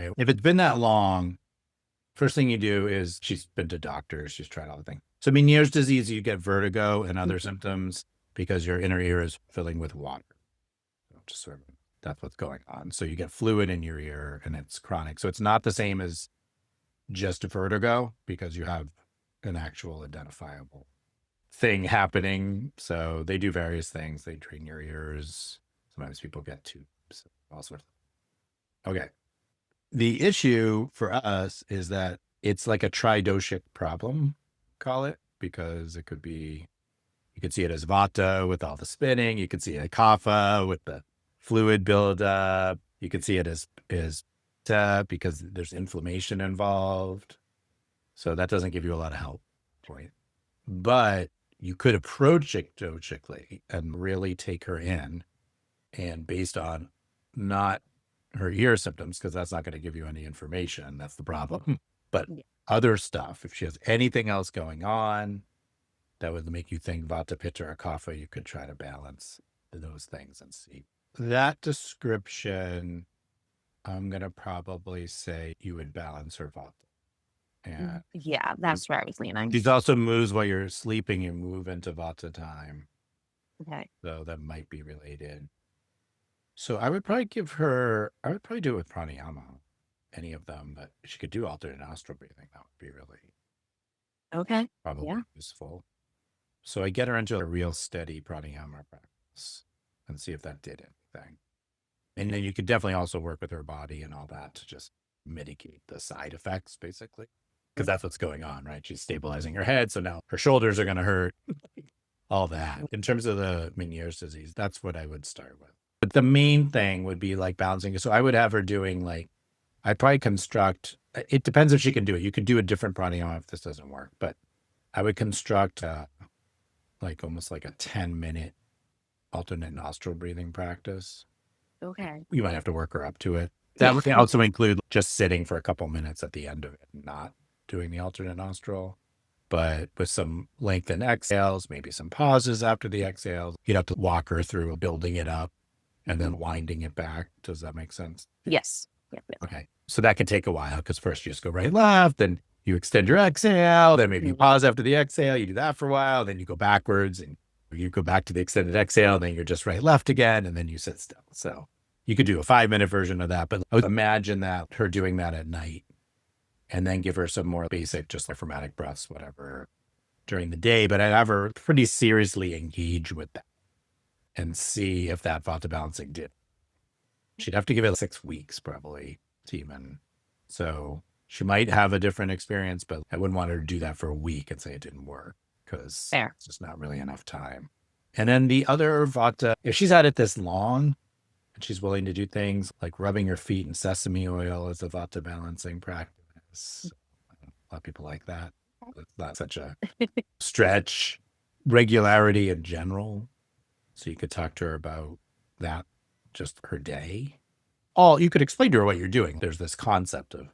Okay. If it's been that long, first thing you do is she's been to doctors, she's tried all the things. So Meniere's disease, you get vertigo and other symptoms because your inner ear is filling with water. Just sort of, that's what's going on. So you get fluid in your ear and it's chronic. So it's not the same as just vertigo because you have an actual identifiable thing happening. So they do various things. They drain your ears. Sometimes people get tubes, all sorts. Okay. The issue for us is that it's like a tridoshic problem, call it, because it could be, you could see it as vata with all the spinning. You could see it kapha with the fluid buildup. You could see it as pitta because there's inflammation involved. So that doesn't give you a lot of help. Right? But you could approach it dosically and really take her in, and based on not her ear symptoms, because that's not going to give you any information. That's the problem. But other stuff, if she has anything else going on that would make you think vata, pitta, or kapha, you could try to balance those things and see. That description, I'm going to probably say you would balance her vata. And Yeah, that's where I was leaning. she's also moves while you're sleeping, you move into vata time. Okay. So that might be related. So I would probably do it with pranayama, any of them, but she could do alternate nostril breathing. That would be really Okay. probably Yeah. useful. So I get her into a real steady pranayama practice and see if that did anything. And then you could definitely also work with her body and all that to just mitigate the side effects, basically. Because that's what's going on, right? She's stabilizing her head. So now her shoulders are going to hurt, all that. In terms of the Meniere's disease, that's what I would start with. But the main thing would be like balancing. So I would have her doing like, I'd probably construct, it depends if she can do it. You could do a different pranayama if this doesn't work, but I would construct like almost like a 10-minute alternate nostril breathing practice. Okay. You might have to work her up to it. That would also include just sitting for a couple minutes at the end of it, not doing the alternate nostril, but with some lengthened exhales, maybe some pauses after the exhales. You'd have to walk her through building it up and then winding it back. Does that make sense? Yes. Yep. Okay. So that can take a while because first you just go right, left, then you extend your exhale, then maybe you pause after the exhale, you do that for a while, then you go backwards and you go back to the extended exhale, then you're just right, left again, and then you sit still. So you could do a 5-minute version of that, but I would imagine that her doing that at night and then give her some more basic, just like diaphragmatic breaths, whatever, during the day. But I'd have her pretty seriously engage with that and see if that vata balancing did. She'd have to give it 6 weeks probably to even. So she might have a different experience, but I wouldn't want her to do that for a week and say it didn't work because Fair. it's just not really enough time. And then the other vata, if she's had it this long and she's willing to do things like rubbing her feet in sesame oil as a vata balancing practice, a lot of people like that. It's not such a stretch. Regularity in general. So you could talk to her about that, just her day. You could explain to her what you're doing. There's this concept of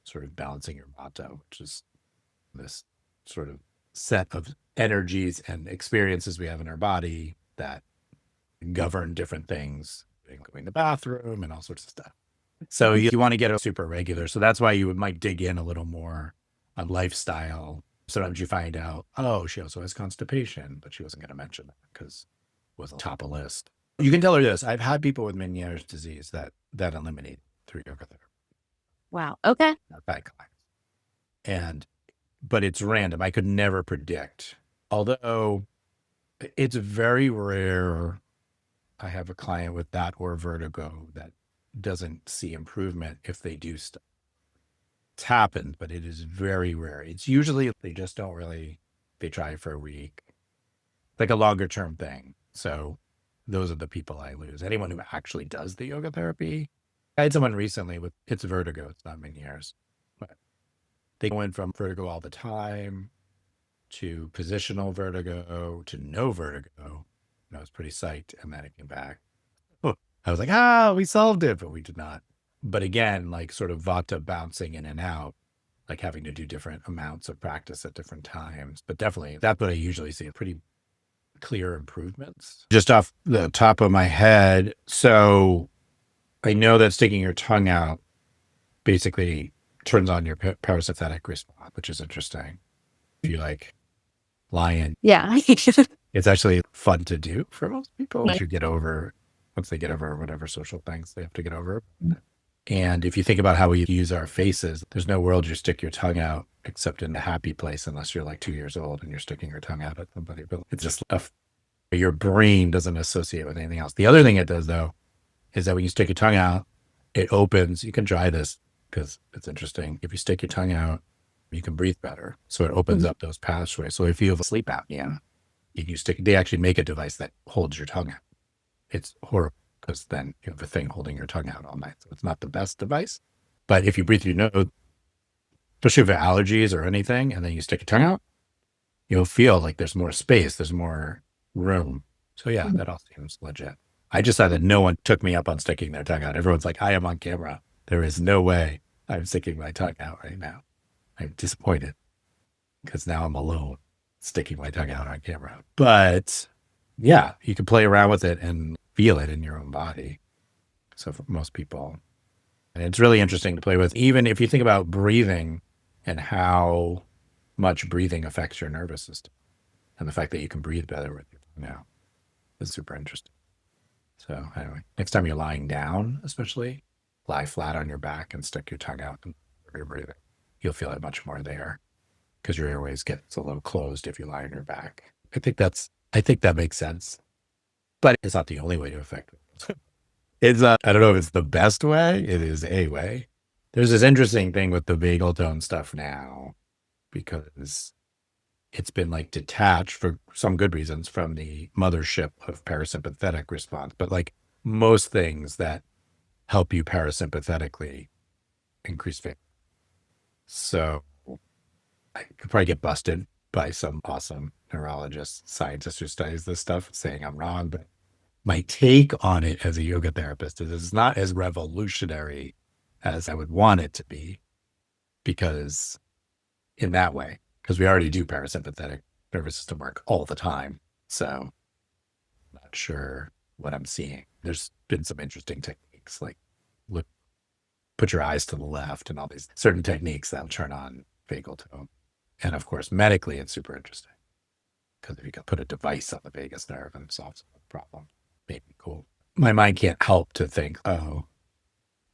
sort of balancing your vata, which is this sort of set of energies and experiences we have in our body that govern different things, including the bathroom and all sorts of stuff. So you want to get it super regular. So that's why you might dig in a little more on lifestyle. Sometimes you find out, oh, she also has constipation, but she wasn't going to mention that because it was on top of the list. You can tell her this. I've had people with Meniere's disease that eliminate through yoga therapy. Wow. Okay. Not bad clients. But it's random. I could never predict. Although it's very rare I have a client with that or vertigo that doesn't see improvement if they do stuff. It's happened, but it is very rare. It's usually they just don't really, they try for a week, like a longer term thing. So those are the people I lose. Anyone who actually does the yoga therapy. I had someone recently with, it's vertigo. It's not Meniere's, but they went from vertigo all the time to positional vertigo to no vertigo. And I was pretty psyched. And then it came back. I was like, we solved it, but we did not. But again, like sort of vata bouncing in and out, like having to do different amounts of practice at different times. But definitely that's what I usually see, pretty clear improvements. Just off the top of my head. So I know that sticking your tongue out basically turns on your parasympathetic response, which is interesting. If you like lie in, Yeah. it's actually fun to do for most people once they get over whatever social things they have to get over. And if you think about how we use our faces, there's no world you stick your tongue out except in a happy place, unless you're like 2 years old and you're sticking your tongue out at somebody. But it's just your brain doesn't associate with anything else. The other thing it does, though, is that when you stick your tongue out, it opens. You can try this because it's interesting. If you stick your tongue out, you can breathe better. So it opens up those pathways. So if you have sleep apnea, they actually make a device that holds your tongue out. It's horrible because then you have a thing holding your tongue out all night. So it's not the best device. But if you breathe through your nose, especially for allergies or anything, and then you stick your tongue out, you'll feel like there's more space, there's more room. So yeah, that all seems legit. I just saw that no one took me up on sticking their tongue out. Everyone's like, I am on camera. There is no way I'm sticking my tongue out right now. I'm disappointed because now I'm alone sticking my tongue out on camera. But yeah, you can play around with it and feel it in your own body. So for most people, and it's really interesting to play with, even if you think about breathing and how much breathing affects your nervous system, and the fact that you can breathe better with your tongue out is super interesting. So anyway, next time you're lying down, especially, lie flat on your back and stick your tongue out and you're breathing. You'll feel it much more there because your airways get a little closed if you lie on your back. I think that makes sense, but it's not the only way to affect it. I don't know if it's the best way. It is a way. There's this interesting thing with the vagal tone stuff now because it's been like detached for some good reasons from the mothership of parasympathetic response. But like most things that help you parasympathetically increase vagal. So I could probably get busted by some awesome neurologist, scientist who studies this stuff saying I'm wrong, but my take on it as a yoga therapist is it's not as revolutionary as I would want it to be, because in that way, because we already do parasympathetic nervous system work all the time. So I'm not sure what I'm seeing. There's been some interesting techniques like put your eyes to the left and all these certain techniques that'll turn on vagal tone. And of course, medically, it's super interesting because if you can put a device on the vagus nerve and solve some problem, maybe cool. My mind can't help to think, oh,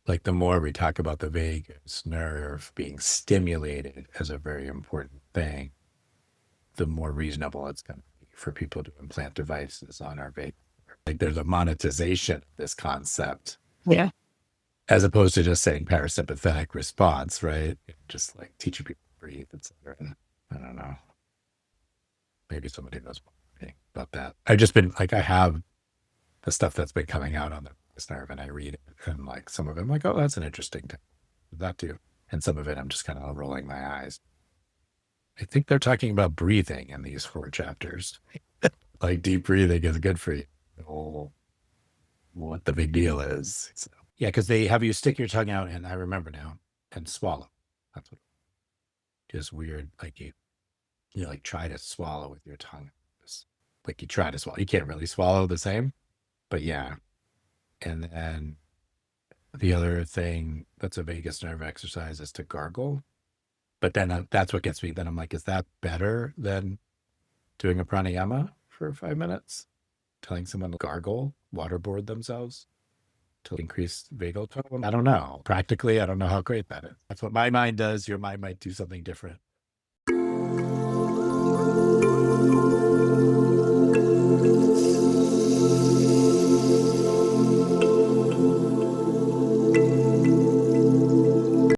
like the more we talk about the vagus nerve being stimulated as a very important thing, the more reasonable it's going to be for people to implant devices on our vagus. Like there's a monetization of this concept. Yeah. As opposed to just saying parasympathetic response, right? Just like teaching people to breathe, etc. I don't know. Maybe somebody knows more about that. I've just been like, I have the stuff that's been coming out on the vagus nerve, and I read it, and like some of it, I'm like, oh, that's an interesting thing. That too. And some of it, I'm just kind of rolling my eyes. I think they're talking about breathing in these 4 chapters. Like deep breathing is good for you. Oh, what the big deal is. So, yeah, because they have you stick your tongue out, and I remember now, and swallow. That's what. Just weird, like you like try to swallow with your tongue. Just, like you try to swallow. You can't really swallow the same, but yeah. And then the other thing that's a vagus nerve exercise is to gargle. But then that's what gets me. Then I'm like, is that better than doing a pranayama for 5 minutes? Telling someone to gargle, waterboard themselves to increase vagal tone? I don't know. Practically, I don't know how great that is. That's what my mind does. Your mind might do something different.